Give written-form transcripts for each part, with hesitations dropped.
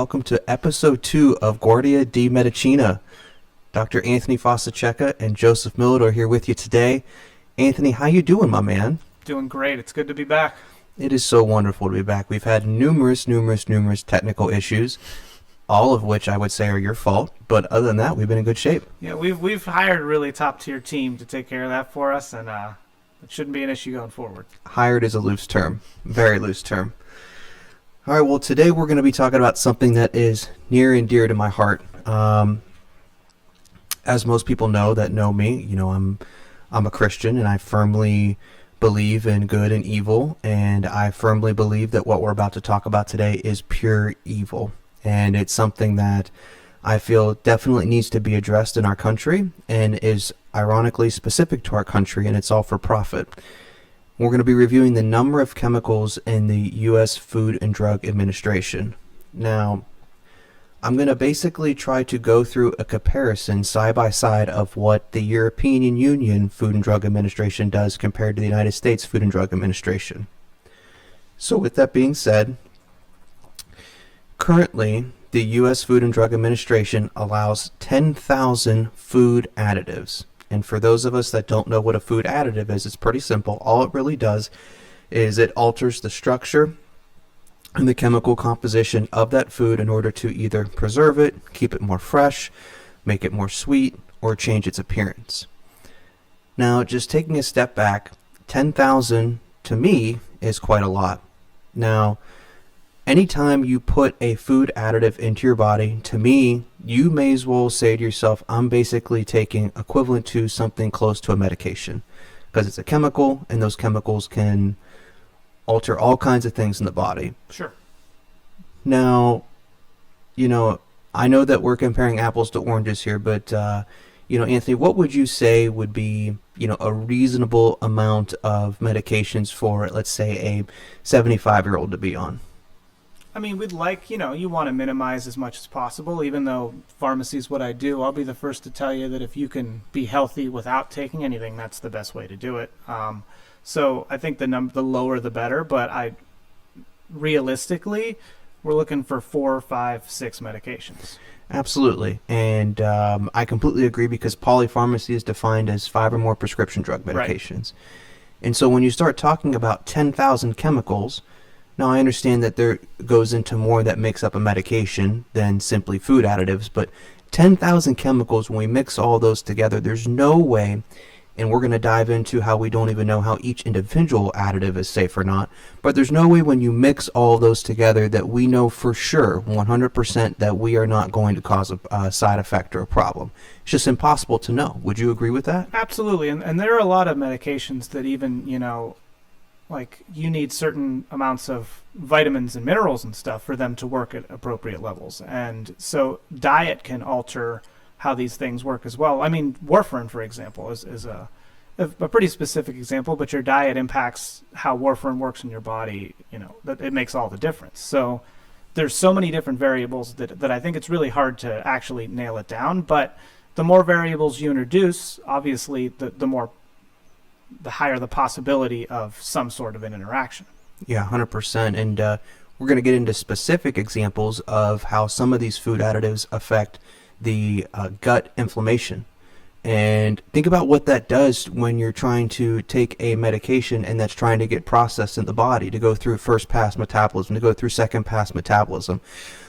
welcome to episode 2 of Guardia Di Medicina. Dr. Anthony Fossaceca and Joseph Miladore here with you today. Anthony, how you doing, my man? Doing great. It's good to be back. It is so wonderful to be back. We've had numerous technical issues, all of which I would say are your fault, but other than that, we've been in good shape. Yeah, we've hired a really top-tier team to take care of that for us, and it shouldn't be an issue going forward. Hired is a loose term, very loose term. All right, well, today we're going to be talking about something that is near and dear to my heart. As most people know that know me, I'm a Christian, and I firmly believe in good and evil, and I firmly believe that what we're about to talk about today is pure evil, and it's something that I feel definitely needs to be addressed in our country and is ironically specific to our country, and it's all for profit. We're going to be reviewing the number of chemicals in the U.S. Food and Drug Administration. Now, I'm going to basically try to go through a comparison side by side of what the European Union Food and Drug Administration does compared to the United States Food and Drug Administration. So with that being said, currently the U.S. Food and Drug Administration allows 10,000 food additives. And for those of us that don't know what a food additive is, it's pretty simple. All it really does is it alters the structure and the chemical composition of that food in order to either preserve it, keep it more fresh, make it more sweet, or change its appearance. Now, just taking a step back, 10,000 to me is quite a lot. Now, anytime you put a food additive into your body, to me, you may as well say to yourself, I'm basically taking equivalent to something close to a medication, because it's a chemical, and those chemicals can alter all kinds of things in the body. Sure. Now, I know that we're comparing apples to oranges here, but, Anthony, what would you say would be, a reasonable amount of medications for, let's say, a 75-year-old to be on? I mean, we'd like, you want to minimize as much as possible, even though pharmacy is what I do. I'll be the first to tell you that if you can be healthy without taking anything, that's the best way to do it. So I think the lower the better, but realistically, we're looking for 4, 5, 6 medications. Absolutely. And I completely agree, because polypharmacy is defined as 5 or more prescription drug medications. Right. And so when you start talking about 10,000 chemicals, now I understand that there goes into more that makes up a medication than simply food additives, but 10,000 chemicals, when we mix all those together, there's no way, and we're going to dive into how we don't even know how each individual additive is safe or not, but there's no way when you mix all those together that we know for sure, 100%, that we are not going to cause a side effect or a problem. It's just impossible to know. Would you agree with that? Absolutely, and there are a lot of medications that even, like you need certain amounts of vitamins and minerals and stuff for them to work at appropriate levels. And so diet can alter how these things work as well. I mean, warfarin, for example, is a pretty specific example, but your diet impacts how warfarin works in your body. That it makes all the difference. So there's so many different variables that I think it's really hard to actually nail it down. But the more variables you introduce, obviously, the higher the possibility of some sort of an interaction. Yeah, 100%. And we're going to get into specific examples of how some of these food additives affect the gut inflammation. And think about what that does when you're trying to take a medication and that's trying to get processed in the body, to go through first pass metabolism, to go through second pass metabolism.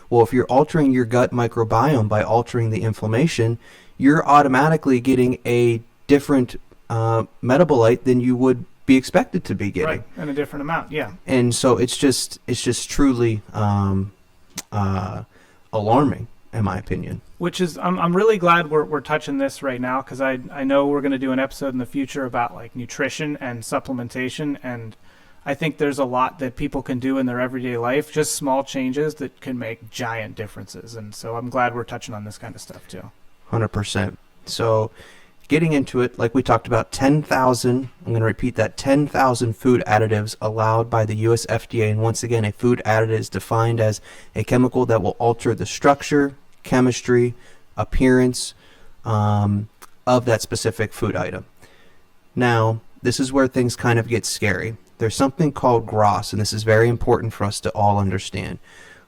Well, if you're altering your gut microbiome by altering the inflammation, you're automatically getting a different metabolite than you would be expected to be getting. Right, and a different amount, yeah. And so it's just truly alarming, in my opinion. Which is, I'm really glad we're touching this right now, because I know we're going to do an episode in the future about like nutrition and supplementation, and I think there's a lot that people can do in their everyday life, just small changes that can make giant differences. And so I'm glad we're touching on this kind of stuff too. 100%. So getting into it, like we talked about, 10,000, I'm going to repeat that, 10,000 food additives allowed by the U.S. FDA. And once again, a food additive is defined as a chemical that will alter the structure, chemistry, appearance of that specific food item. Now, this is where things kind of get scary. There's something called GRAS, and this is very important for us to all understand.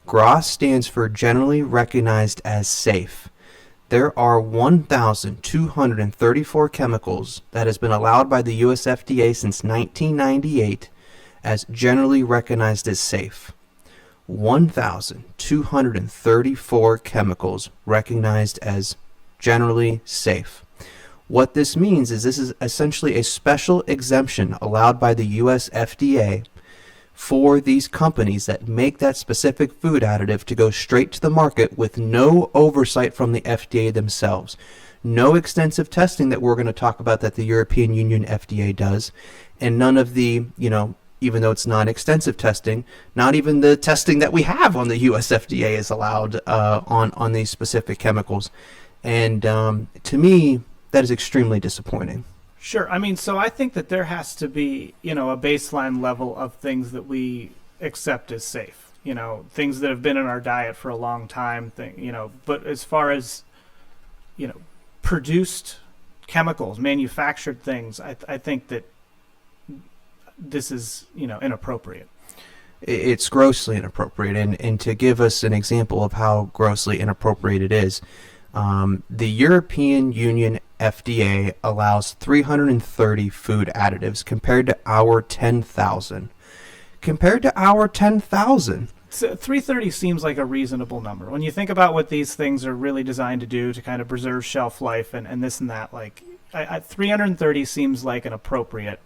GRAS stands for generally recognized as safe. There are 1,234 chemicals that has been allowed by the US FDA since 1998 as generally recognized as safe. 1,234 chemicals recognized as generally safe. What this means is this is essentially a special exemption allowed by the US FDA for these companies that make that specific food additive to go straight to the market with no oversight from the FDA themselves. No extensive testing that we're going to talk about that the European Union FDA does, and none of the, even though it's not extensive testing, not even the testing that we have on the US FDA is allowed on these specific chemicals. And to me, that is extremely disappointing. Sure. I mean, so I think that there has to be, a baseline level of things that we accept as safe, things that have been in our diet for a long time, but as far as, produced chemicals, manufactured things, I think that this is, inappropriate. It's grossly inappropriate. And to give us an example of how grossly inappropriate it is, the European Union FDA allows 330 food additives compared to our 10,000. Compared to our 10,000. So 330 seems like a reasonable number. When you think about what these things are really designed to do to kind of preserve shelf life and this and that, 330 seems like an appropriate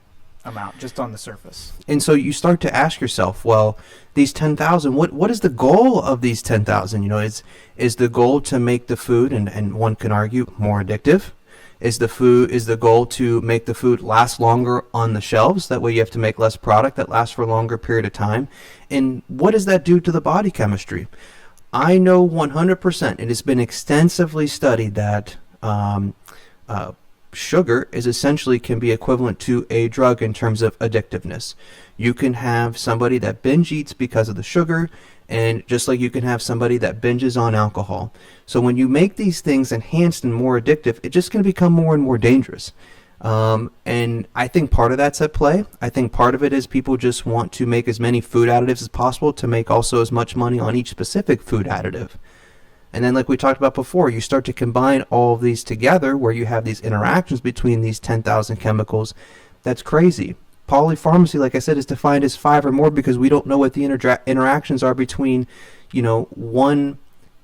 amount just on the surface. And so you start to ask yourself, well, these 10,000, what is the goal of these 10,000? Is the goal to make the food, and one can argue, more addictive? Is the goal to make the food last longer on the shelves? That way you have to make less product that lasts for a longer period of time. And what does that do to the body chemistry? I know 100%, it has been extensively studied that sugar is essentially can be equivalent to a drug in terms of addictiveness. You can have somebody that binge eats because of the sugar, and just like you can have somebody that binges on alcohol. So when you make these things enhanced and more addictive, it's just going to become more and more dangerous. And I think part of that's at play. I think part of it is people just want to make as many food additives as possible to make also as much money on each specific food additive. And then, like we talked about before, you start to combine all of these together where you have these interactions between these 10,000 chemicals. That's crazy. Polypharmacy, like I said, is defined as 5 or more because we don't know what the interactions are between, 1,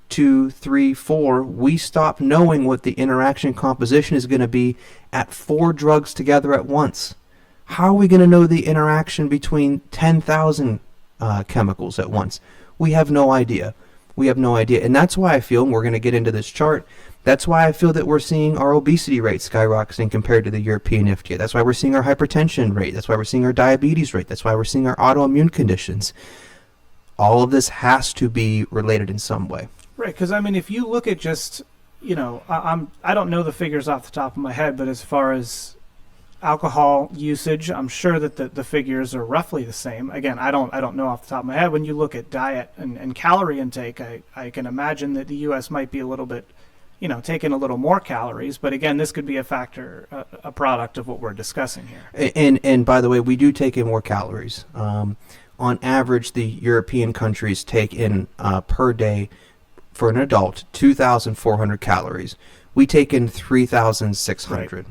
2, 3, 4. We stop knowing what the interaction composition is going to be at 4 drugs together at once. How are we going to know the interaction between 10,000 chemicals at once? We have no idea. And that's why I feel, and we're going to get into this chart, that's why I feel that we're seeing our obesity rate skyrocketing compared to the European FDA. That's why we're seeing our hypertension rate. That's why we're seeing our diabetes rate. That's why we're seeing our autoimmune conditions. All of this has to be related in some way. Right, because if you look at just, I don't know the figures off the top of my head, but as far as alcohol usage, I'm sure that the figures are roughly the same. Again, I don't know off the top of my head. When you look at diet and calorie intake, I can imagine that the U.S. might be a little bit, taking a little more calories. But again, this could be a factor, a product of what we're discussing here. And by the way, we do take in more calories. On average, the European countries take in per day for an adult 2,400 calories. We take in 3,600. Right.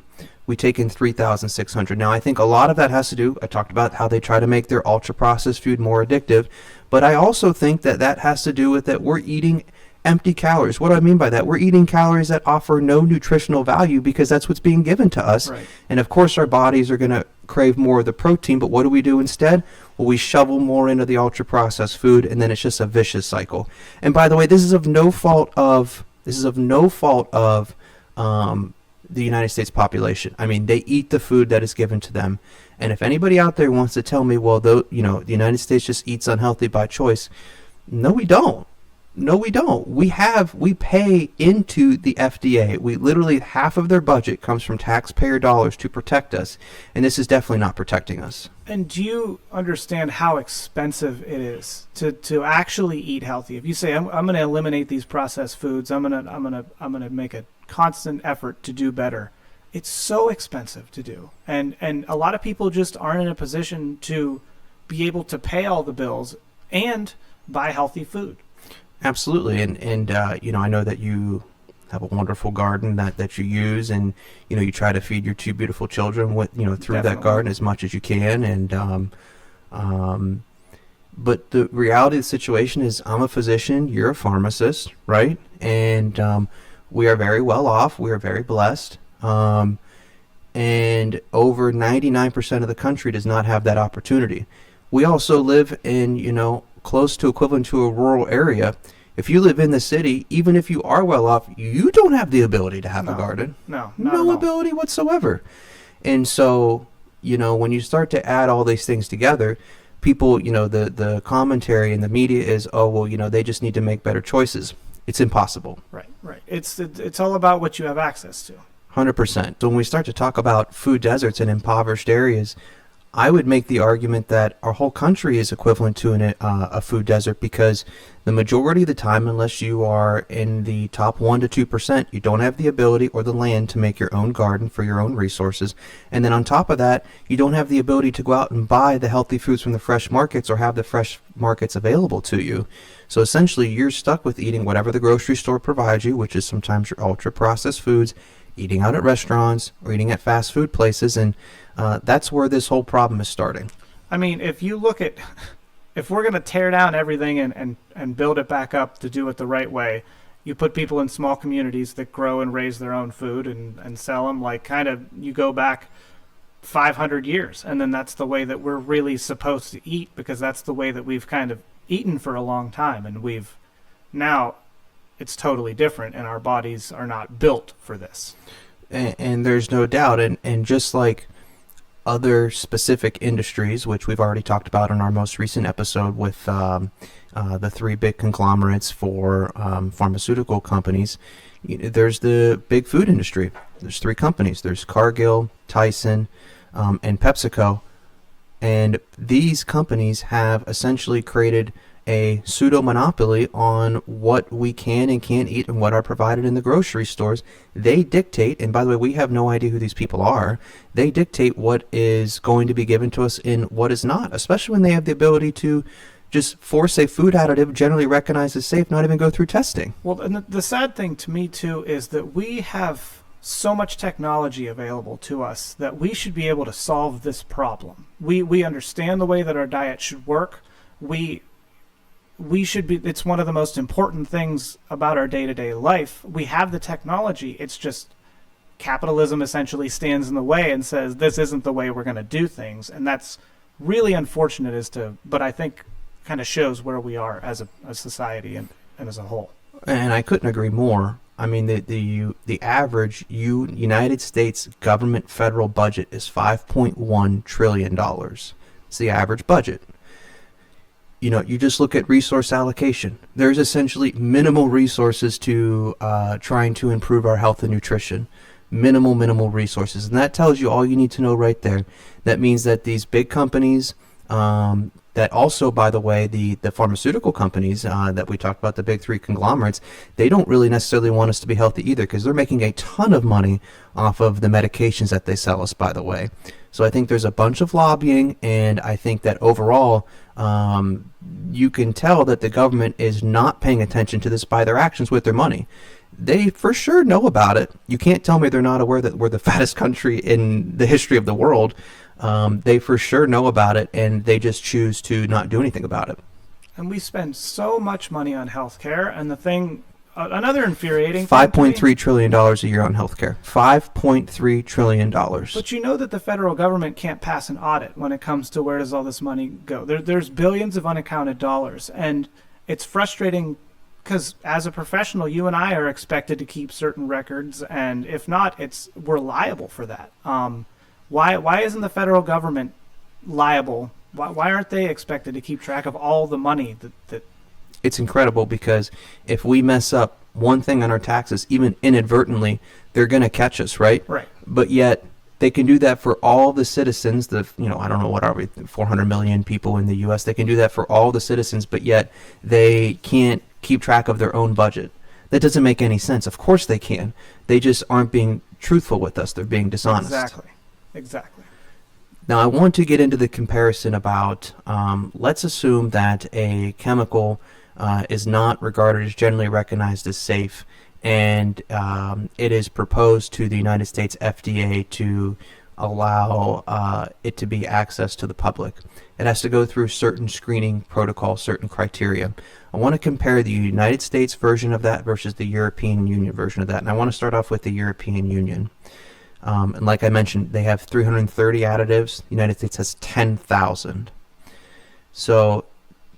We take in 3,600. Now, I think a lot of that has to do, I talked about how they try to make their ultra-processed food more addictive, but I also think that has to do with that we're eating empty calories. What do I mean by that? We're eating calories that offer no nutritional value because that's what's being given to us. Right. And of course, our bodies are going to crave more of the protein, but what do we do instead? Well, we shovel more into the ultra-processed food, and then it's just a vicious cycle. And by the way, this is of no fault of the United States population. They eat the food that is given to them. And if anybody out there wants to tell me, well, the United States just eats unhealthy by choice, no, we don't. We pay into the FDA. We literally, half of their budget comes from taxpayer dollars to protect us. And this is definitely not protecting us. And do you understand how expensive it is to actually eat healthy? If you say, I'm going to eliminate these processed foods, I'm going to make a constant effort to do better, it's so expensive to do. And a lot of people just aren't in a position to be able to pay all the bills and buy healthy food. Absolutely, and I know that you have a wonderful garden that you use, and you try to feed your two beautiful children with through that Definitely. garden as much as you can, and but the reality of the situation is, I'm a physician, you're a pharmacist, right? And we are very well off. We are very blessed. And over 99% of the country does not have that opportunity. We also live in, close to equivalent to a rural area. If you live in the city, even if you are well off, you don't have the ability to have a No, garden. no, not No at all. ability whatsoever. And so, when you start to add all these things together, people, the commentary in the media is, oh, well, they just need to make better choices. It's impossible. Right, right. It's all about what you have access to. 100%. So when we start to talk about food deserts and impoverished areas, I would make the argument that our whole country is equivalent to a food desert, because the majority of the time, unless you are in the top 1 to 2%, you don't have the ability or the land to make your own garden for your own resources. And then on top of that, you don't have the ability to go out and buy the healthy foods from the fresh markets or have the fresh markets available to you. So essentially, you're stuck with eating whatever the grocery store provides you, which is sometimes your ultra-processed foods, eating out at restaurants or eating at fast food places, and that's where this whole problem is starting. I mean, if we're going to tear down everything and build it back up to do it the right way, you put people in small communities that grow and raise their own food and sell them, like kind of you go back 500 years, and then that's the way that we're really supposed to eat, because that's the way that we've kind of eaten for a long time, and now it's totally different, and our bodies are not built for this. And there's no doubt, and just like other specific industries, which we've already talked about in our most recent episode with the three big conglomerates for pharmaceutical companies, there's the big food industry. There's three companies. There's Cargill, Tyson, and PepsiCo. And these companies have essentially created a pseudo-monopoly on what we can and can't eat and what are provided in the grocery stores. They dictate, and by the way, we have no idea who these people are, they dictate what is going to be given to us and what is not, especially when they have the ability to just force a food additive generally recognized as safe, not even go through testing. Well, and the sad thing to me, too, is that we have so much technology available to us that we should be able to solve this problem. We understand the way that our diet should work. We should be, it's one of the most important things about our day-to-day life. We have the technology. It's just capitalism essentially stands in the way and says this isn't the way we're going to do things, and that's really unfortunate but I think kind of shows where we are as a society and as a whole. And I couldn't agree more. I mean, the average United States government federal budget is $5.1 trillion. It's the average budget. You just look at resource allocation. There's essentially minimal resources to trying to improve our health and nutrition. Minimal resources. And that tells you all you need to know right there. That means that these big companies, that also, by the way, the pharmaceutical companies that we talked about, the big three conglomerates, they don't really necessarily want us to be healthy either, because they're making a ton of money off of the medications that they sell us, by the way. So I think there's a bunch of lobbying, and I think that overall, you can tell that the government is not paying attention to this by their actions with their money. They for sure know about it. You can't tell me they're not aware that we're the fattest country in the history of the world. They for sure know about it, and they just choose to not do anything about it. And we spend so much money on healthcare, and the thing, another infuriating thing $5.3 trillion a year on healthcare. $5.3 trillion. But you know that the federal government can't pass an audit when it comes to where does all this money go. There's billions of unaccounted dollars, and it's frustrating because as a professional, you and I are expected to keep certain records, and if not, we're liable for that. Why isn't the federal government liable? Why aren't they expected to keep track of all the money that It's incredible, because if we mess up one thing on our taxes, even inadvertently, they're going to catch us, right? Right. But yet they can do that for all the citizens. I don't know, what are we, 400 million people in the U.S. They can do that for all the citizens, but yet they can't keep track of their own budget. That doesn't make any sense. Of course they can. They just aren't being truthful with us. They're being dishonest. Exactly. Now, I want to get into the comparison about, let's assume that a chemical is not regarded as generally recognized as safe, and it is proposed to the United States FDA to allow it to be accessed to the public. It has to go through certain screening protocols, certain criteria. I want to compare the United States version of that versus the European Union version of that, and I want to start off with the European Union. And like I mentioned, they have 330 additives. The United States has 10,000. So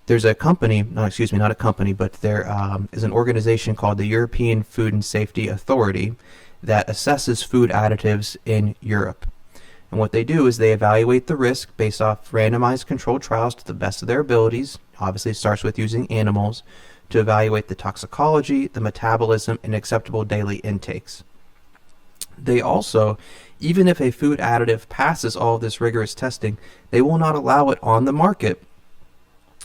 there's a company, not a company, but there is an organization called the European Food and Safety Authority that assesses food additives in Europe. And what they do is they evaluate the risk based off randomized controlled trials to the best of their abilities. Obviously, it starts with using animals to evaluate the toxicology, the metabolism, and acceptable daily intakes. They also, even if a food additive passes all of this rigorous testing, they will not allow it on the market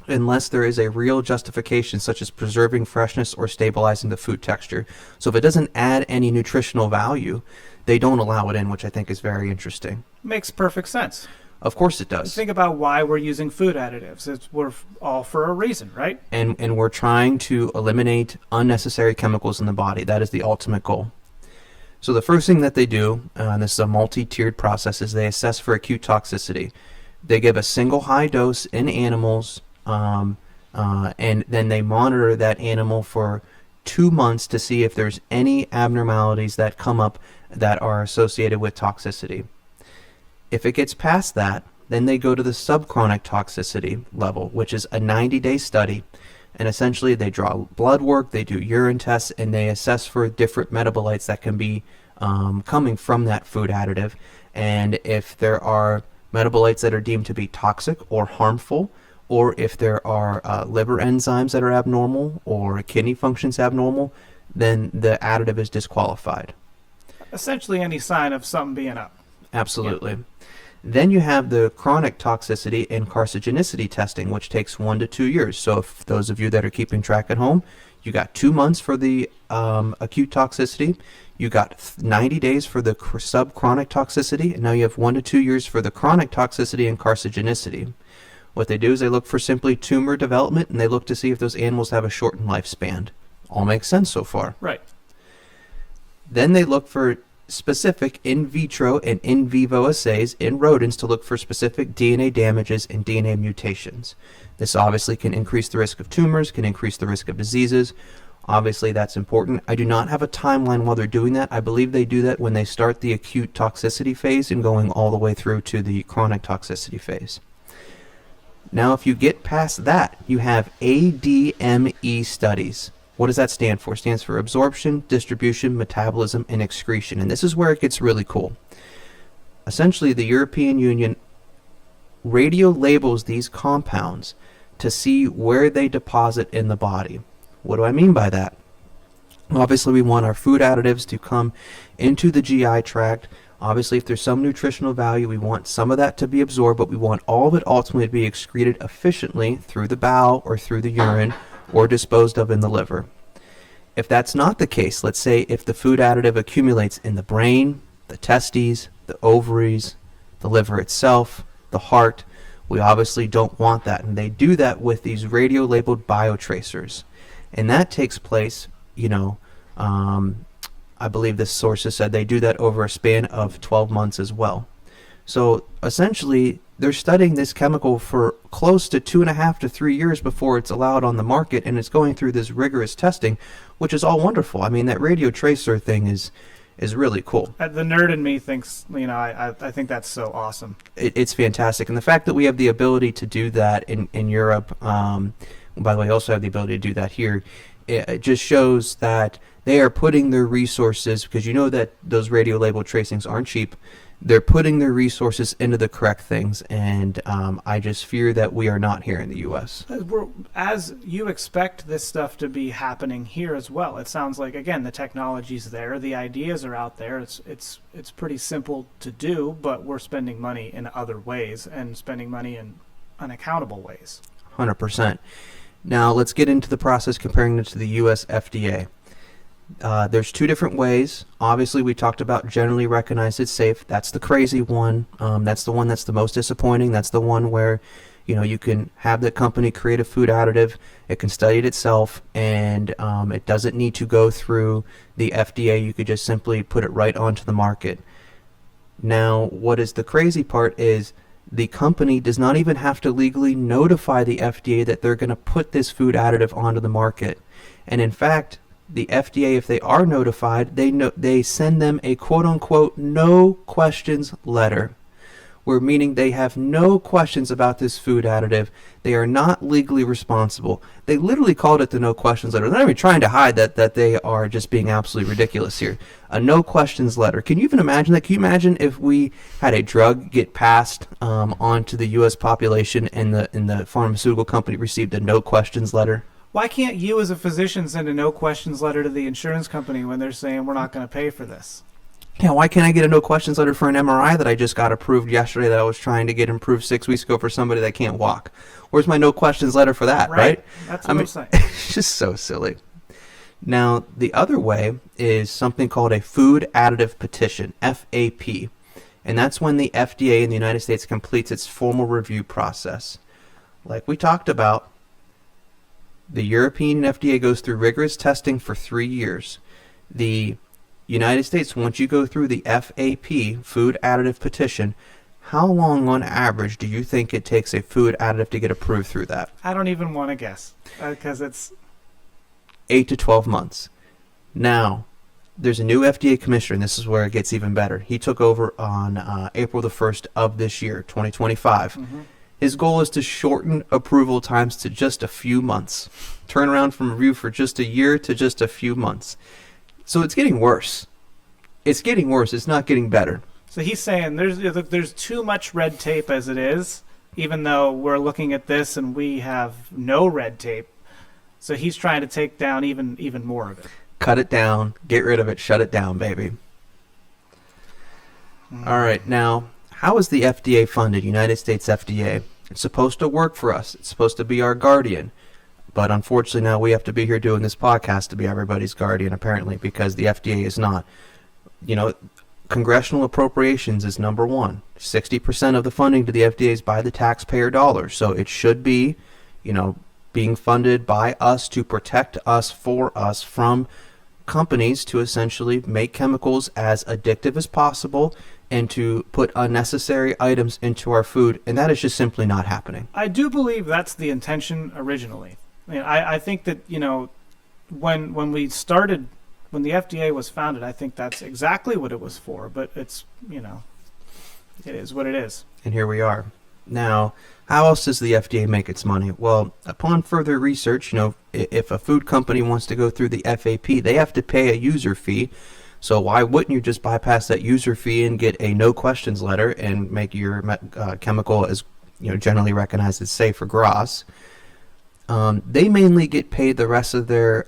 unless there is a real justification, such as preserving freshness or stabilizing the food texture. So if it doesn't add any nutritional value, they don't allow it in, which I think is very interesting. Makes perfect sense. Of course it does. Think about why we're using food additives. We're all for a reason, right? And we're trying to eliminate unnecessary chemicals in the body. That is the ultimate goal. So the first thing that they do, and this is a multi-tiered process, is they assess for acute toxicity. They give a single high dose in animals, and then they monitor that animal for 2 months to see if there's any abnormalities that come up that are associated with toxicity. If it gets past that, then they go to the subchronic toxicity level, which is a 90-day study. And essentially they draw blood work, they do urine tests, and they assess for different metabolites that can be coming from that food additive. And if there are metabolites that are deemed to be toxic or harmful, or if there are liver enzymes that are abnormal or kidney functions abnormal, then the additive is disqualified. Essentially any sign of something being up. Absolutely. Yeah. Then you have the chronic toxicity and carcinogenicity testing, which takes 1 to 2 years. So if those of you that are keeping track at home, you got 2 months for the acute toxicity, you got 90 days for the subchronic toxicity, and now you have 1 to 2 years for the chronic toxicity and carcinogenicity. What they do is they look for simply tumor development, and they look to see if those animals have a shortened lifespan. All makes sense so far. Right. Then they look for specific in vitro and in vivo assays in rodents to look for specific DNA damages and DNA mutations. This obviously can increase the risk of tumors, can increase the risk of diseases. Obviously that's important. I do not have a timeline while they're doing that. I believe they do that when they start the acute toxicity phase and going all the way through to the chronic toxicity phase. Now if you get past that, you have ADME studies. What does that stand for? It stands for absorption, distribution, metabolism, and excretion. And this is where it gets really cool. Essentially, the European Union radio labels these compounds to see where they deposit in the body. What do I mean by that? Obviously, we want our food additives to come into the GI tract. Obviously, if there's some nutritional value, we want some of that to be absorbed, but we want all of it ultimately to be excreted efficiently through the bowel or through the urine, or disposed of in the liver. If that's not the case, let's say if the food additive accumulates in the brain, the testes, the ovaries, the liver itself, the heart, we obviously don't want that. And they do that with these radio-labeled biotracers. And that takes place, I believe this source has said they do that over a span of 12 months as well. So essentially, they're studying this chemical for close to 2.5 to 3 years before it's allowed on the market, and it's going through this rigorous testing, which is all wonderful. I mean, that radio tracer thing is really cool. The nerd in me thinks, I think that's so awesome. It's fantastic. And the fact that we have the ability to do that in Europe, by the way, also have the ability to do that here, it just shows that they are putting their resources, because you know that those radio label tracings aren't cheap, they're putting their resources into the correct things, and I just fear that we are not here in the U.S. As you expect this stuff to be happening here as well. It sounds like, again, the technology's there, the ideas are out there, it's pretty simple to do, but we're spending money in other ways, and spending money in unaccountable ways. 100%. Now let's get into the process comparing it to the U.S. FDA. There's 2 different ways. Obviously, we talked about generally recognized as safe. That's the crazy one. That's the one that's the most disappointing. That's the one where, You can have the company create a food additive. It can study it itself, and it doesn't need to go through the FDA. You could just simply put it right onto the market. Now, what is the crazy part is the company does not even have to legally notify the FDA that they're going to put this food additive onto the market. And in fact, the FDA, if they are notified, they send them a quote-unquote no questions letter, where meaning they have no questions about this food additive. They are not legally responsible. They literally called it the no questions letter. They're not even trying to hide that they are just being absolutely ridiculous here. A no questions letter. Can you even imagine that? Can you imagine if we had a drug get passed onto the U.S. population and the pharmaceutical company received a no questions letter? Why can't you as a physician send a no questions letter to the insurance company when they're saying we're not going to pay for this? Yeah, why can't I get a no questions letter for an MRI that I just got approved yesterday that I was trying to get improved 6 weeks ago for somebody that can't walk? Where's my no questions letter for that, right? That's what I'm saying. It's just so silly. Now, the other way is something called a food additive petition, FAP. And that's when the FDA in the United States completes its formal review process. Like we talked about, the European FDA goes through rigorous testing for 3 years. The United States, once you go through the FAP, food additive petition, how long on average do you think it takes a food additive to get approved through that? I don't even want to guess because it's 8 to 12 months. Now, there's a new FDA commissioner, and this is where it gets even better. He took over on April the 1st of this year, 2025. Mm-hmm. His goal is to shorten approval times to just a few months. Turn around from review for just a year to just a few months. So it's getting worse. It's getting worse. It's not getting better. So he's saying there's too much red tape as it is, even though we're looking at this and we have no red tape. So he's trying to take down even more of it. Cut it down. Get rid of it. Shut it down, baby. All right. Now, how is the FDA funded? United States FDA. It's supposed to work for us. It's supposed to be our guardian. But unfortunately now we have to be here doing this podcast to be everybody's guardian, apparently, because the FDA is not. Congressional appropriations is number one. 60% of the funding to the FDA is by the taxpayer dollars. So it should be, being funded by us to protect us, for us, from companies to essentially make chemicals as addictive as possible and to put unnecessary items into our food. And that is just simply not happening. I do believe that's the intention originally. I think that, when we started, when the FDA was founded, I think that's exactly what it was for. But it's, it is what it is. And here we are. Now, how else does the FDA make its money? Well, upon further research, if a food company wants to go through the FAP, they have to pay a user fee. So why wouldn't you just bypass that user fee and get a no questions letter and make your chemical as generally recognized as safe, or GRAS? They mainly get paid the rest of their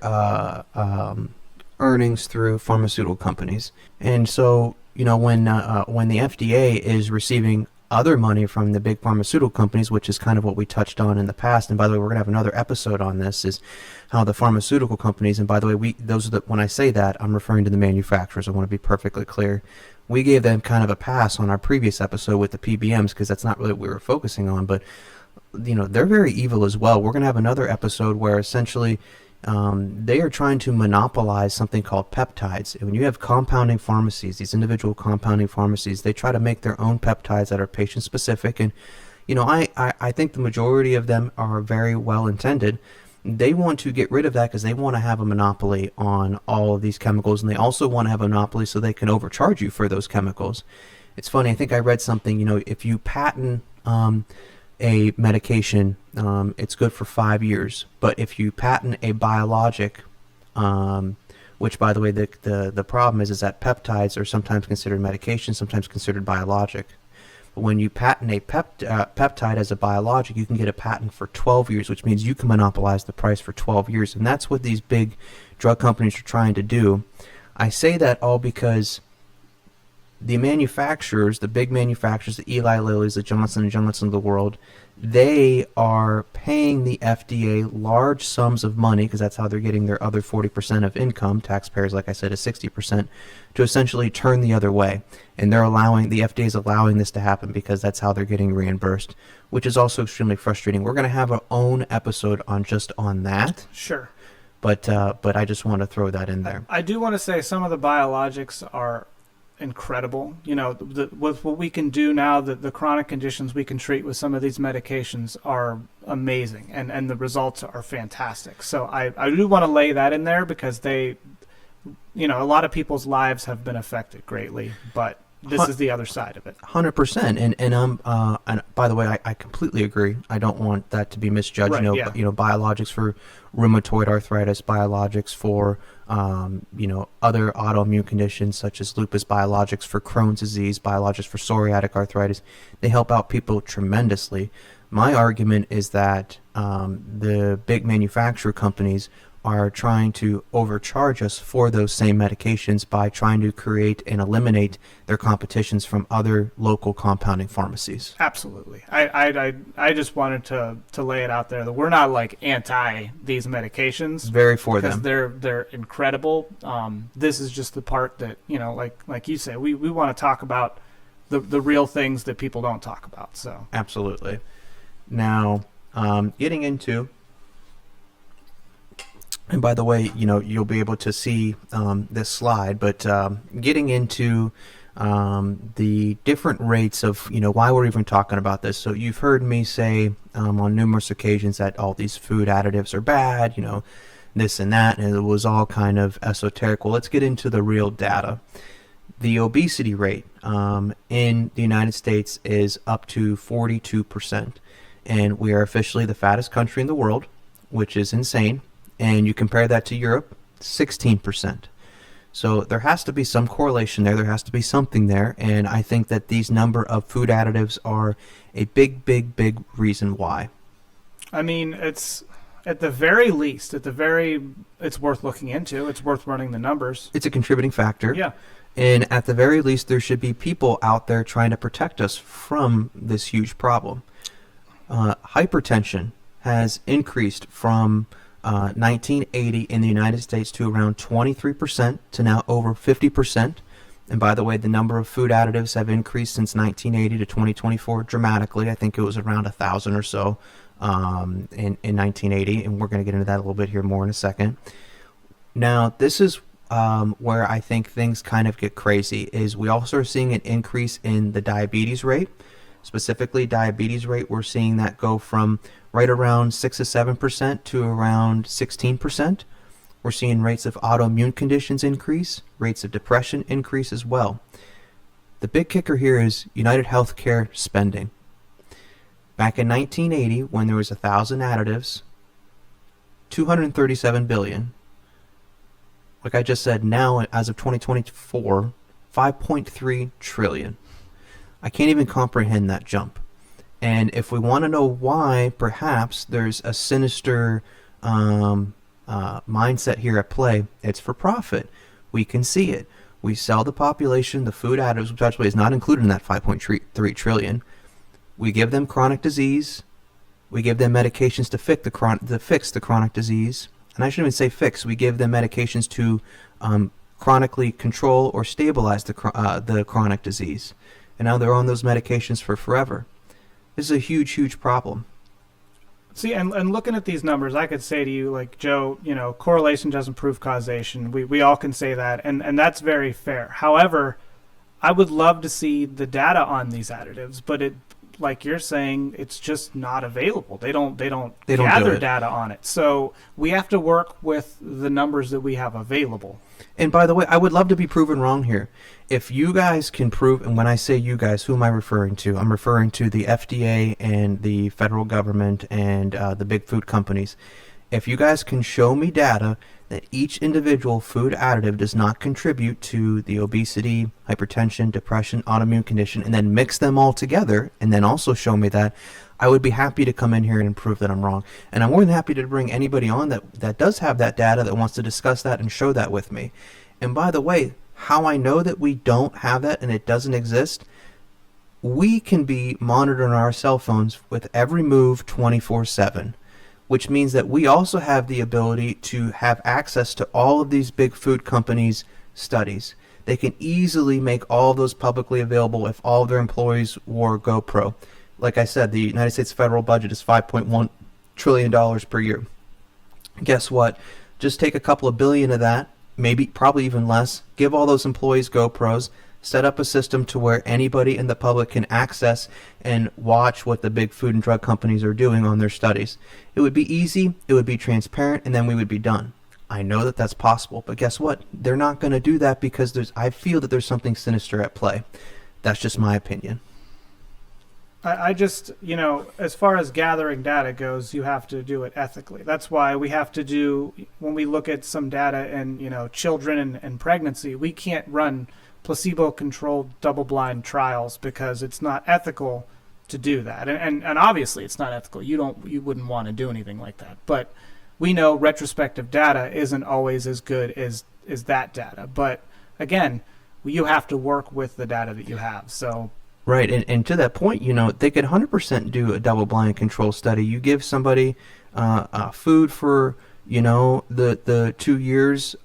earnings through pharmaceutical companies. And so, when the FDA is receiving other money from the big pharmaceutical companies, which is kind of what we touched on in the past, and by the way, we're going to have another episode on this, is how the pharmaceutical companies, and by the way, when I say that, I'm referring to the manufacturers. I want to be perfectly clear. We gave them kind of a pass on our previous episode with the PBMs because that's not really what we were focusing on, but they're very evil as well. We're going to have another episode where essentially they are trying to monopolize something called peptides. And when you have compounding pharmacies, these individual compounding pharmacies, they try to make their own peptides that are patient specific. And, I think the majority of them are very well intended. They want to get rid of that because they want to have a monopoly on all of these chemicals. And they also want to have a monopoly so they can overcharge you for those chemicals. It's funny. I think I read something, if you patent a medication, it's good for 5 years. But if you patent a biologic, which by the way, the problem is that peptides are sometimes considered medication, sometimes considered biologic. But when you patent a peptide as a biologic, you can get a patent for 12 years, which means you can monopolize the price for 12 years. And that's what these big drug companies are trying to do. I say that all because the manufacturers, the big manufacturers, the Eli Lilly's, the Johnson & Johnson of the world, they are paying the FDA large sums of money, because that's how they're getting their other 40% of income. Taxpayers, like I said, is 60%, to essentially turn the other way. And the FDA is allowing this to happen because that's how they're getting reimbursed, which is also extremely frustrating. We're going to have our own episode on that. Sure. But I just want to throw that in there. I do want to say some of the biologics are incredible. With what we can do now, the chronic conditions we can treat with some of these medications are amazing, and the results are fantastic. So I do want to lay that in there, because a lot of people's lives have been affected greatly, but this is the other side of it. 100%. And by the way, I completely agree. I don't want that to be misjudged. Right, yeah. Biologics for rheumatoid arthritis, biologics for other autoimmune conditions such as lupus, biologics for Crohn's disease, biologics for psoriatic arthritis. They help out people tremendously. My argument is that the big manufacturer companies are trying to overcharge us for those same medications by trying to create and eliminate their competitions from other local compounding pharmacies. Absolutely. I just wanted to lay it out there that we're not like anti these medications. Very for because them. They're incredible. This is just the part that, like you say, we want to talk about the real things that people don't talk about. So absolutely. Now, getting into, and by the way, you'll be able to see this slide, but getting into the different rates of, why we're even talking about this. So you've heard me say on numerous occasions that all these food additives are bad, this and that, and it was all kind of esoteric. Well, let's get into the real data. The obesity rate in the United States is up to 42%, and we are officially the fattest country in the world, which is insane. And you compare that to Europe, 16%. So there has to be some correlation there. There has to be something there. And I think that these number of food additives are a big, big, big reason why. I mean, it's at the very least, it's worth looking into. It's worth running the numbers. It's a contributing factor. Yeah. And at the very least, there should be people out there trying to protect us from this huge problem. Hypertension has increased from 1980 in the United States to around 23% to now over 50%. And by the way, the number of food additives have increased since 1980 to 2024 dramatically. I think it was around 1,000 or so in 1980, and we're going to get into that a little bit here more in a second. Now, this is where I think things kind of get crazy, is we also are seeing an increase in the diabetes rate. Specifically, diabetes rate, we're seeing that go from right around 6 to 7% to around 16%. We're seeing rates of autoimmune conditions increase, rates of depression increase as well. The big kicker here is United Healthcare spending. Back in 1980, when there was 1,000 additives, $237 billion. Like I just said, now as of 2024, $5.3 trillion. I can't even comprehend that jump. And if we want to know why, perhaps there's a sinister mindset here at play. It's for profit. We can see it. We sell the population the food additives, which actually is not included in that 5.3 trillion. We give them chronic disease. We give them medications to fix the chronic disease. And I shouldn't even say fix. We give them medications to chronically control or stabilize the chronic disease. And now they're on those medications for forever. This is a huge, huge problem. See, and looking at these numbers, I could say to you, like, Joe, correlation doesn't prove causation. We all can say that, and that's very fair. However, I would love to see the data on these additives, but it, like you're saying, it's just not available. They don't gather data on it. So we have to work with the numbers that we have available. And by the way, I would love to be proven wrong here. If you guys can prove, and when I say you guys, who am I referring to? I'm referring to the FDA and the federal government and the big food companies. If you guys can show me data that each individual food additive does not contribute to the obesity, hypertension, depression, autoimmune condition, and then mix them all together, and then also show me that, I would be happy to come in here and prove that I'm wrong. And I'm more than happy to bring anybody on that does have that data, that wants to discuss that and show that with me. And by the way, How I know that we don't have that and it doesn't exist, we can be monitoring our cell phones with every move 24/7, which means that we also have the ability to have access to all of these big food companies' studies. They can easily make all of those publicly available if all of their employees wore GoPro. Like I said, the United States federal budget is $5.1 trillion per year. Guess what? Just take a couple of billion of that, maybe, probably even less, give all those employees GoPros, set up a system to where anybody in the public can access and watch what the big food and drug companies are doing on their studies. It would be easy, it would be transparent, and then we would be done. I know that that's possible, but guess what? They're not going to do that because I feel that there's something sinister at play. That's just my opinion. I just, as far as gathering data goes, you have to do it ethically. That's why we have to do, when we look at some data in, children and pregnancy, we can't run placebo-controlled double-blind trials because it's not ethical to do that. And obviously it's not ethical. You wouldn't want to do anything like that. But we know retrospective data isn't always as good as that data. But again, you have to work with the data that you have. So right, and to that point, they could 100% do a double-blind control study. You give somebody food for, the 2 years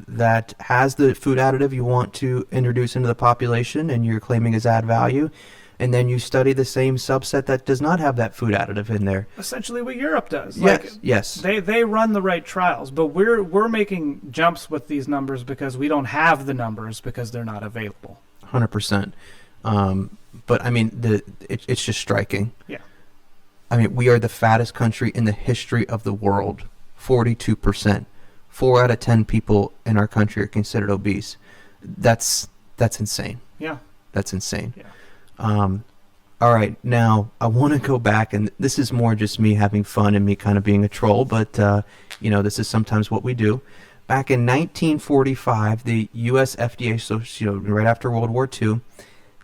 that has the food additive you want to introduce into the population and you're claiming is add value, and then you study the same subset that does not have that food additive in there. Essentially what Europe does. Yes. They run the right trials, but we're making jumps with these numbers because we don't have the numbers because they're not available. 100%. But I mean, it's just striking. Yeah. I mean, we are the fattest country in the history of the world. 42%. 4 out of 10 people in our country are considered obese. That's insane. Yeah. That's insane. Yeah. All right, now I want to go back, and this is more just me having fun and me kind of being a troll, but this is sometimes what we do. Back in 1945, the U.S. FDA, so right after World War II,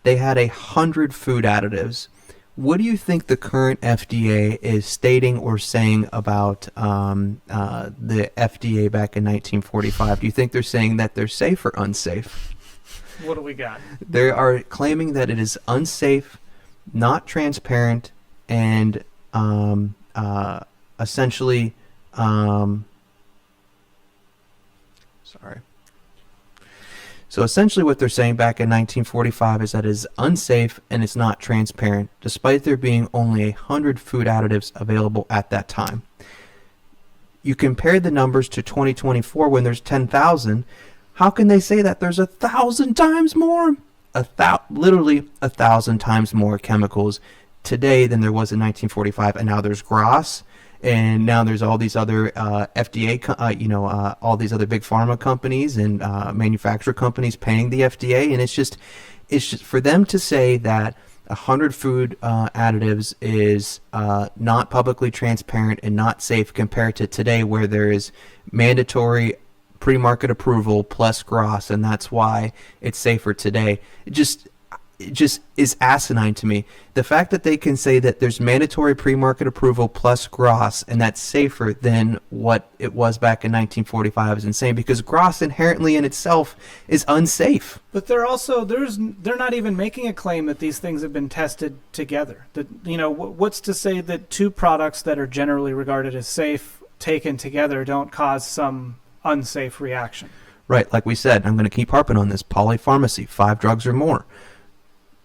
they had 100 food additives. What do you think the current FDA is stating or saying about the FDA back in 1945? Do you think they're saying that they're safe or unsafe? What do we got? They are claiming that it is unsafe, not transparent, and essentially, sorry. So essentially what they're saying back in 1945 is that it is unsafe and it's not transparent, despite there being only 100 food additives available at that time. You compare the numbers to 2024 when there's 10,000. How can they say that there's 1,000 times more? Literally 1,000 times more chemicals today than there was in 1945, and now there's GRAS, and now there's all these other FDA, all these other big pharma companies and manufacturer companies paying the FDA, and it's just for them to say that 100 food additives is not publicly transparent and not safe compared to today, where there is mandatory pre-market approval plus GRAS, and that's why it's safer today. It just is asinine to me. The fact that they can say that there's mandatory pre-market approval plus GRAS and that's safer than what it was back in 1945 is insane, because GRAS inherently in itself is unsafe. But they're not even making a claim that these things have been tested together. That what's to say that two products that are generally regarded as safe taken together don't cause some unsafe reaction? Right, like we said, I'm going to keep harping on this. Polypharmacy, 5 drugs or more.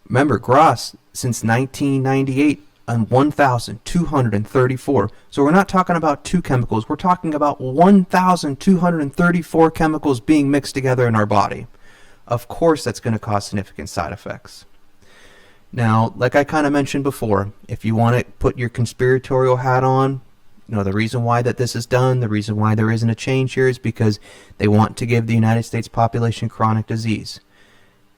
Remember, GRAS, since 1998, on 1,234. So we're not talking about 2 chemicals. We're talking about 1,234 chemicals being mixed together in our body. Of course, that's going to cause significant side effects. Now, like I kind of mentioned before, if you want to put your conspiratorial hat on, the reason why that this is done, the reason why there isn't a change here is because they want to give the United States population chronic disease.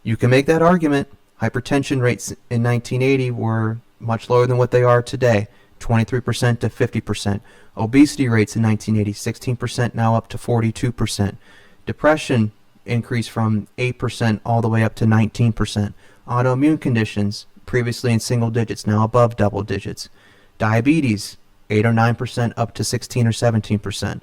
You can make that argument. Hypertension rates in 1980 were much lower than what they are today, 23% to 50%. Obesity rates in 1980, 16%, now up to 42%. Depression increased from 8% all the way up to 19%. Autoimmune conditions, previously in single digits, now above double digits. Diabetes, 8 or 9% up to 16 or 17%.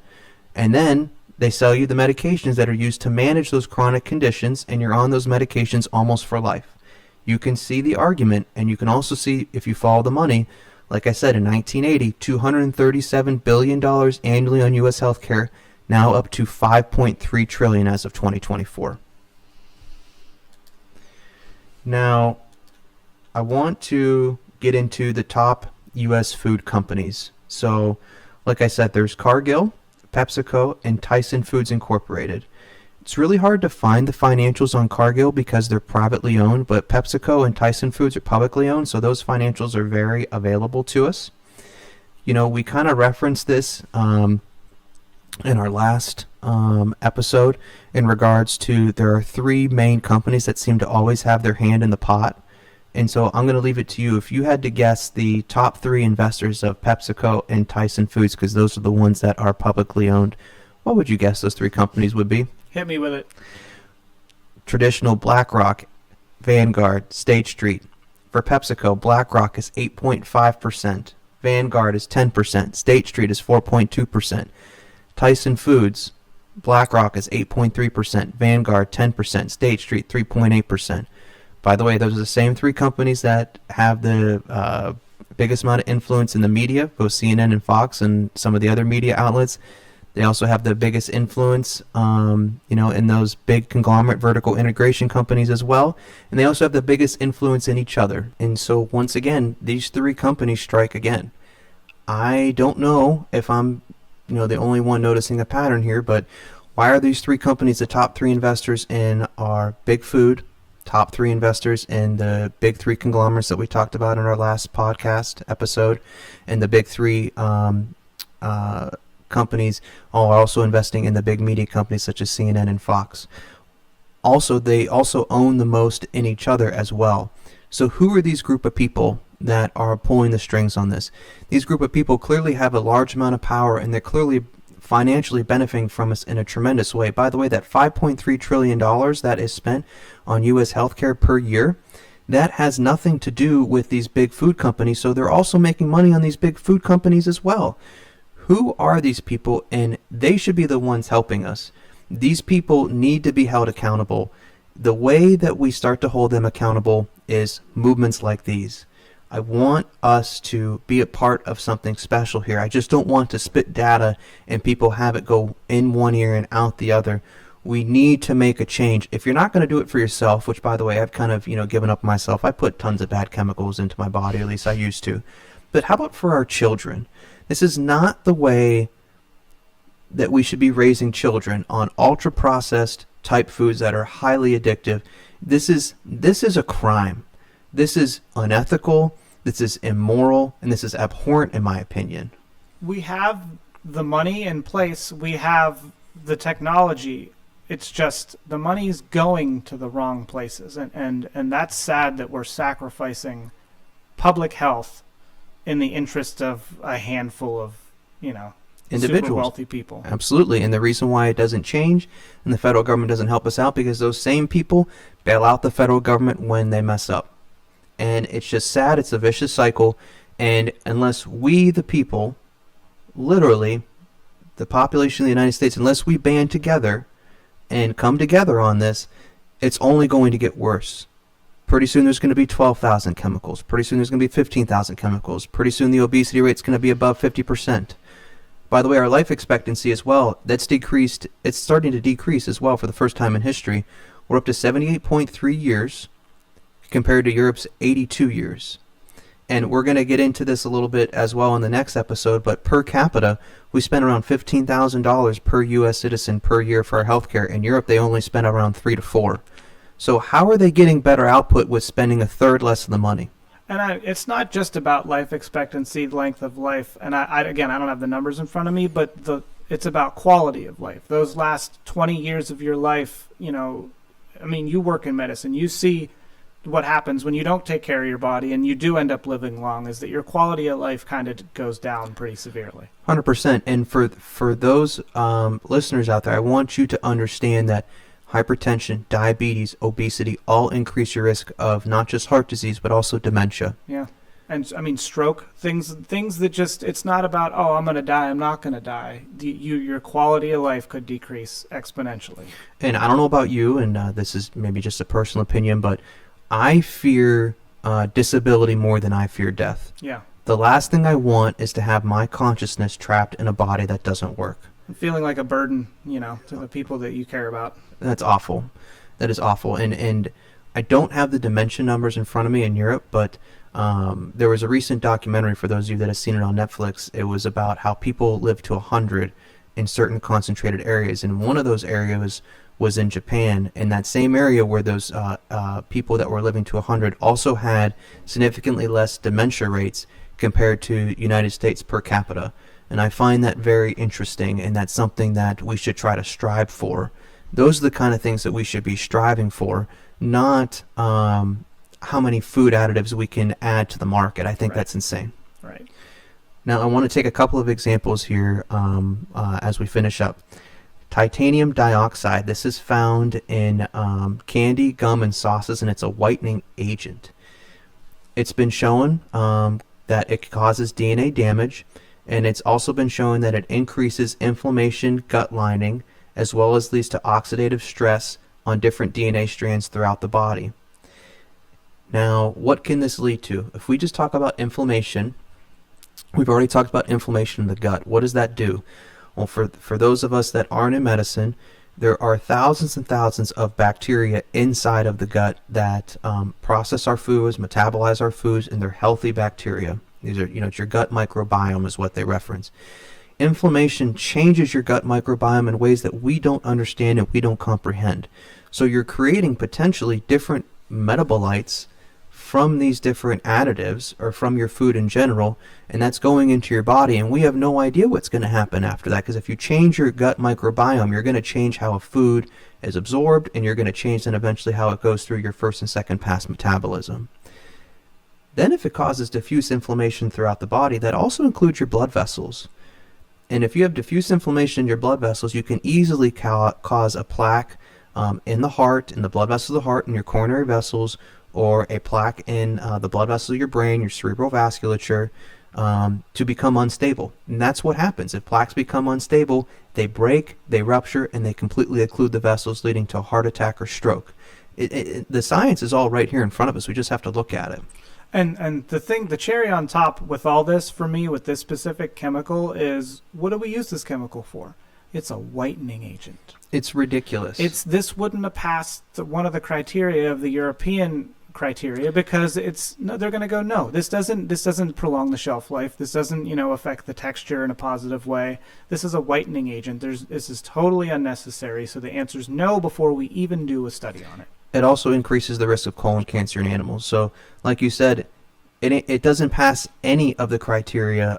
And then They sell you the medications that are used to manage those chronic conditions, and you're on those medications almost for life. You can see the argument, and you can also see, if you follow the money, like I said, in 1980, $237 billion annually on U.S. healthcare, now up to $5.3 trillion as of 2024. Now, I want to get into the top U.S. food companies. So, like I said, there's Cargill, PepsiCo, and Tyson Foods Incorporated. It's really hard to find the financials on Cargill because they're privately owned, but PepsiCo and Tyson Foods are publicly owned, so those financials are very available to us. You know, we kind of referenced this in our last episode in regards to there are three main companies that seem to always have their hand in the pot. And so I'm going to leave it to you. If you had to guess the top three investors of PepsiCo and Tyson Foods, because those are the ones that are publicly owned, what would you guess those three companies would be? Hit me with it. Traditional BlackRock, Vanguard, State Street. For PepsiCo, BlackRock is 8.5%. Vanguard is 10%. State Street is 4.2%. Tyson Foods, BlackRock is 8.3%. Vanguard 10%. State Street 3.8%. By the way, those are the same three companies that have the biggest amount of influence in the media, both CNN and Fox and some of the other media outlets. They also have the biggest influence, in those big conglomerate vertical integration companies as well. And they also have the biggest influence in each other. And so once again, these three companies strike again. I don't know if I'm, the only one noticing a pattern here, but why are these three companies the top three investors in our big food, top three investors in the big three conglomerates that we talked about in our last podcast episode, and the big three companies are also investing in the big media companies such as CNN and Fox. Also, they also own the most in each other as well. So who are these group of people that are pulling the strings on this? These group of people clearly have a large amount of power, and they're clearly financially benefiting from us in a tremendous way. By the way, that $5.3 trillion that is spent on U.S. healthcare per year, that has nothing to do with these big food companies, so they're also making money on these big food companies as well. Who are these people? And they should be the ones helping us. These people need to be held accountable. The way that we start to hold them accountable is movements like these. I want us to be a part of something special here. I just don't want to spit data and people have it go in one ear and out the other. We need to make a change. If you're not going to do it for yourself, which by the way, I've kind of, given up myself. I put tons of bad chemicals into my body, at least I used to. But how about for our children? This is not the way that we should be raising children on ultra-processed type foods that are highly addictive. This is a crime. This is unethical, this is immoral, and this is abhorrent in my opinion. We have the money in place. We have the technology. It's just the money's going to the wrong places. And that's sad that we're sacrificing public health in the interest of a handful of, individuals, super wealthy people. Absolutely. And the reason why it doesn't change and the federal government doesn't help us out, because those same people bail out the federal government when they mess up. And it's just sad. It's a vicious cycle. And unless we, the people, literally, the population of the United States, unless we band together and come together on this, it's only going to get worse. Pretty soon there's going to be 12,000 chemicals. Pretty soon there's going to be 15,000 chemicals. Pretty soon the obesity rate's going to be above 50%. By the way, our life expectancy as well, that's decreased. It's starting to decrease as well for the first time in history. We're up to 78.3 years compared to Europe's 82 years. And we're going to get into this a little bit as well in the next episode, but per capita, we spend around $15,000 per U.S. citizen per year for our healthcare. In Europe, they only spend around 3 to 4. So how are they getting better output with spending a third less of the money? And it's not just about life expectancy, length of life. And I don't have the numbers in front of me, but it's about quality of life. Those last 20 years of your life, you work in medicine. You see what happens when you don't take care of your body and you do end up living long, is that your quality of life kind of goes down pretty severely. 100%. And for those listeners out there, I want you to understand that hypertension, diabetes, obesity all increase your risk of not just heart disease, but also dementia. Yeah. And I mean, stroke, things that just, it's not about, oh, I'm going to die, I'm not going to die. Your quality of life could decrease exponentially. And I don't know about you, and this is maybe just a personal opinion, but I fear disability more than I fear death. Yeah. The last thing I want is to have my consciousness trapped in a body that doesn't work. Feeling like a burden, to the people that you care about. That's awful. That is awful. And I don't have the dementia numbers in front of me in Europe, but there was a recent documentary, for those of you that have seen it on Netflix. It was about how people live to 100 in certain concentrated areas. And one of those areas was in Japan. And that same area where those people that were living to 100 also had significantly less dementia rates compared to United States per capita. And I find that very interesting, and that's something that we should try to strive for. Those are the kind of things that we should be striving for, not how many food additives we can add to the market. I think that's insane. Right. Now, I want to take a couple of examples here as we finish up. Titanium dioxide. This is found in candy, gum, and sauces, and it's a whitening agent. It's been shown that it causes DNA damage, and it's also been shown that it increases inflammation, gut lining, as well as leads to oxidative stress on different DNA strands throughout the body. Now, what can this lead to? If we just talk about inflammation, we've already talked about inflammation in the gut. What does that do? Well, for those of us that aren't in medicine, there are thousands and thousands of bacteria inside of the gut that process our foods, metabolize our foods, and they're healthy bacteria. These are, it's your gut microbiome is what they reference. Inflammation changes your gut microbiome in ways that we don't understand and we don't comprehend. So you're creating potentially different metabolites from these different additives or from your food in general, and that's going into your body, and we have no idea what's going to happen after that, because if you change your gut microbiome, you're going to change how a food is absorbed, and you're going to change then eventually how it goes through your first and second pass metabolism. Then if it causes diffuse inflammation throughout the body, that also includes your blood vessels. And if you have diffuse inflammation in your blood vessels, you can easily cause a plaque in the heart, in the blood vessels of the heart, in your coronary vessels, or a plaque in the blood vessels of your brain, your cerebral vasculature, to become unstable. And that's what happens. If plaques become unstable, they break, they rupture, and they completely occlude the vessels, leading to a heart attack or stroke. The science is all right here in front of us. We just have to look at it. And the cherry on top with all this, for me, with this specific chemical, is what do we use this chemical for? It's a whitening agent. It's ridiculous. This wouldn't have passed one of the criteria of the European criteria, because they're going to go, no, this doesn't prolong the shelf life. This doesn't affect the texture in a positive way. This is a whitening agent. This is totally unnecessary. So the answer is no before we even do a study on it. It also increases the risk of colon cancer in animals. So, like you said, it doesn't pass any of the criteria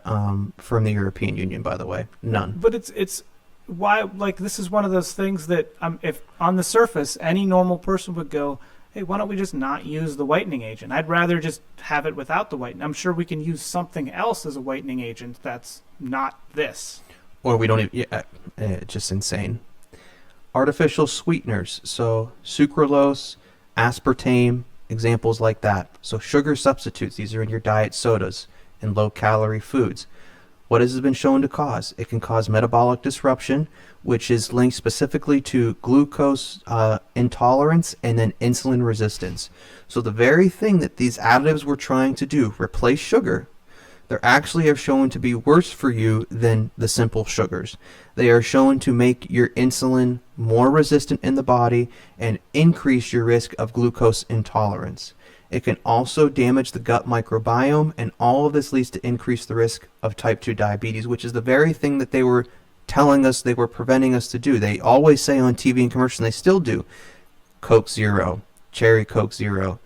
from the European Union, by the way. None. But it's why, this is one of those things that if on the surface any normal person would go, hey, why don't we just not use the whitening agent? I'd rather just have it without the whitening. I'm sure we can use something else as a whitening agent that's not this. Or we don't even, it's just insane. Artificial sweeteners, so sucralose, aspartame, examples like that. So sugar substitutes, these are in your diet sodas and low-calorie foods. What has it been shown to cause? It can cause metabolic disruption, which is linked specifically to glucose intolerance and then insulin resistance. So the very thing that these additives were trying to do, replace sugar, they actually are shown to be worse for you than the simple sugars. They are shown to make your insulin more resistant in the body and increase your risk of glucose intolerance. It can also damage the gut microbiome, and all of this leads to increase the risk of type 2 diabetes, which is the very thing that they were telling us they were preventing us to do. They always say on TV and commercials, and they still do, Coke Zero, Cherry Coke Zero,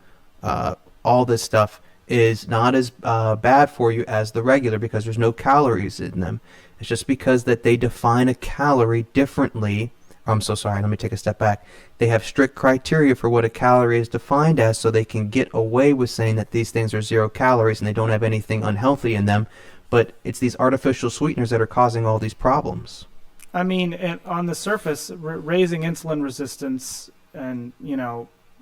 all this stuff is not as bad for you as the regular because there's no calories in them. It's just because that they define a calorie differently. I'm so sorry, let me take a step back. They have strict criteria for what a calorie is defined as, so they can get away with saying that these things are 0 calories and they don't have anything unhealthy in them. But it's these artificial sweeteners that are causing all these problems. I mean, on the surface, raising insulin resistance and,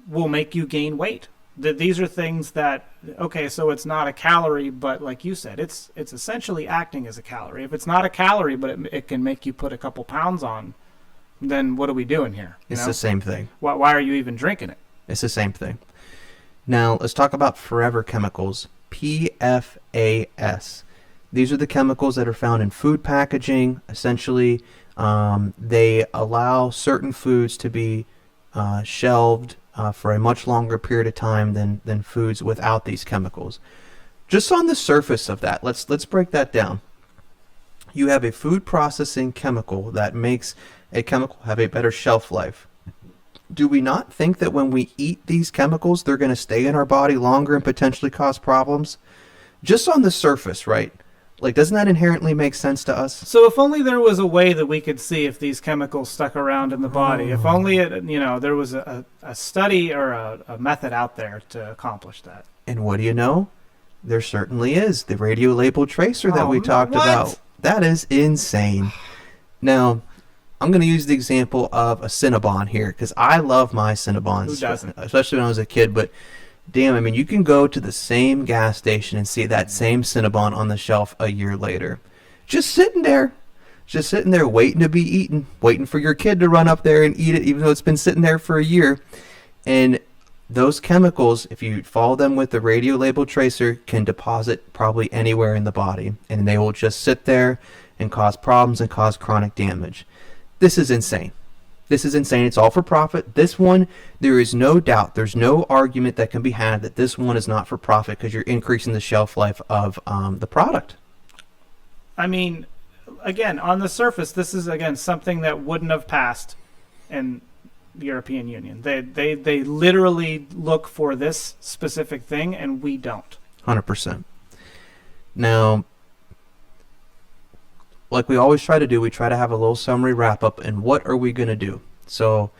will make you gain weight. these are things that, okay, so it's not a calorie, but like you said, it's essentially acting as a calorie. If it's not a calorie, but it can make you put a couple pounds on, then what are we doing here? It's the same thing. Why are you even drinking it? It's the same thing. Now, let's talk about forever chemicals. PFAS. These are the chemicals that are found in food packaging. Essentially, they allow certain foods to be shelved for a much longer period of time than foods without these chemicals. Just on the surface of that, let's break that down. You have a food processing chemical that makes a chemical have a better shelf life. Do we not think that when we eat these chemicals, they're going to stay in our body longer and potentially cause problems? Just on the surface, right? Like, doesn't that inherently make sense to us? So if only there was a way that we could see if these chemicals stuck around in the body. If only there was a study or a method out there to accomplish that. And what do you know? There certainly is. The radio label tracer that we talked about. That is insane. Now, I'm going to use the example of a Cinnabon here because I love my Cinnabons. Who doesn't? Especially when I was a kid, but damn, I mean, you can go to the same gas station and see that same Cinnabon on the shelf a year later. Just sitting there waiting to be eaten, waiting for your kid to run up there and eat it, even though it's been sitting there for a year. And those chemicals, if you follow them with the radio label tracer, can deposit probably anywhere in the body. And they will just sit there and cause problems and cause chronic damage. This is insane. This is insane. It's all for profit. This one, there is no doubt, there's no argument that can be had that this one is not for profit because you're increasing the shelf life of the product. I mean, again, on the surface, this is, again, something that wouldn't have passed in the European Union. They literally look for this specific thing, and we don't. 100%. Now, like we always try to do, we try to have a little summary wrap-up, and what are we going to do? So,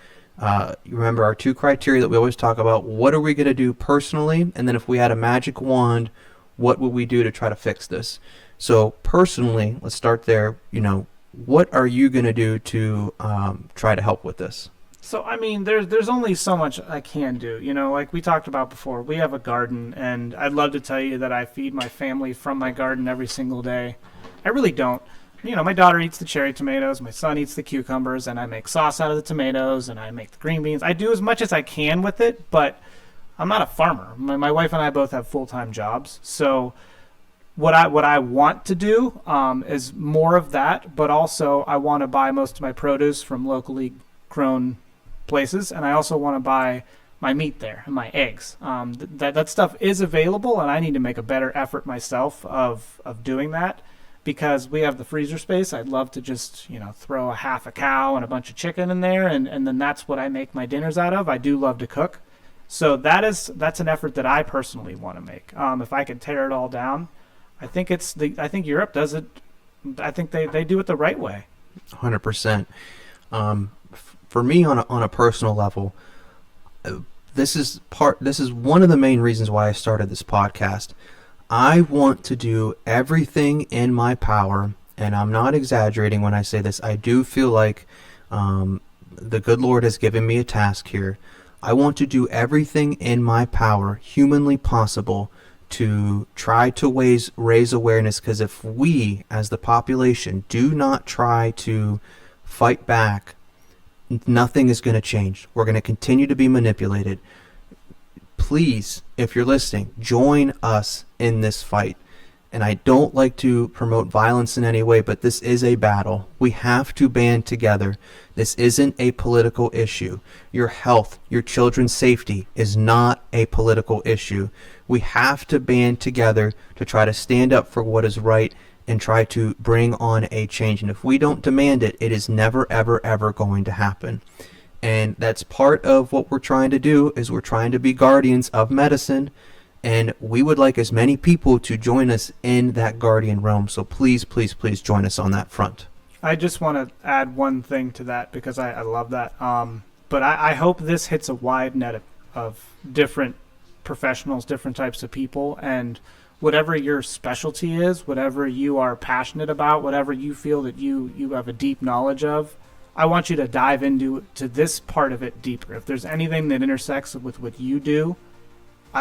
you remember our 2 criteria that we always talk about. What are we going to do personally? And then if we had a magic wand, what would we do to try to fix this? So, personally, let's start there. What are you going to do to try to help with this? So, I mean, there's only so much I can do. Like we talked about before, we have a garden, and I'd love to tell you that I feed my family from my garden every single day. I really don't. My daughter eats the cherry tomatoes, my son eats the cucumbers, and I make sauce out of the tomatoes, and I make the green beans. I do as much as I can with it, but I'm not a farmer. My wife and I both have full-time jobs. So what I want to do is more of that, but also I want to buy most of my produce from locally grown places, and I also want to buy my meat there and my eggs. That stuff is available, and I need to make a better effort myself of doing that. Because we have the freezer space, I'd love to just, throw a half a cow and a bunch of chicken in there, and then that's what I make my dinners out of. I do love to cook. So that's an effort that I personally want to make. If I could tear it all down, I think Europe does it. I think they do it the right way. 100%. For me, on a personal level, this is one of the main reasons why I started this podcast. I want to do everything in my power, and I'm not exaggerating when I say this. I do feel like the good Lord has given me a task here. I want to do everything in my power, humanly possible, to try to raise awareness, because if we, as the population, do not try to fight back, nothing is going to change. We're going to continue to be manipulated. Please, if you're listening, join us in this fight. And I don't like to promote violence in any way, but this is a battle. We have to band together. This isn't a political issue. Your health, your children's safety is not a political issue. We have to band together to try to stand up for what is right and try to bring on a change. And if we don't demand it, it is never, ever, ever going to happen. And that's part of what we're trying to do, is we're trying to be guardians of medicine, and we would like as many people to join us in that guardian realm. So please, please, please join us on that front. I just want to add one thing to that, because I love that. But I hope this hits a wide net of different professionals, different types of people, and whatever your specialty is, whatever you are passionate about, whatever you feel that you have a deep knowledge of, I want you to dive into this part of it deeper. If there's anything that intersects with what you do,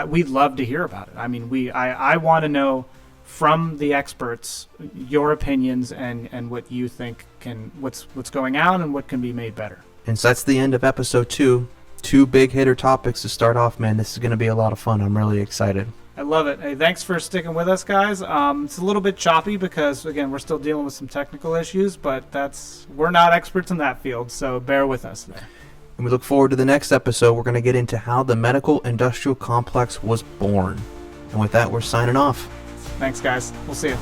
we'd love to hear about it. I mean, I want to know from the experts your opinions and what you think what's going on and what can be made better. And so that's the end of episode 2. 2 big hitter topics to start off, man. This is going to be a lot of fun. I'm really excited. I love it. Hey, thanks for sticking with us, guys. It's a little bit choppy because, again, we're still dealing with some technical issues, but we're not experts in that field, so bear with us there. And we look forward to the next episode. We're going to get into how the medical industrial complex was born. And with that, we're signing off. Thanks, guys. We'll see you.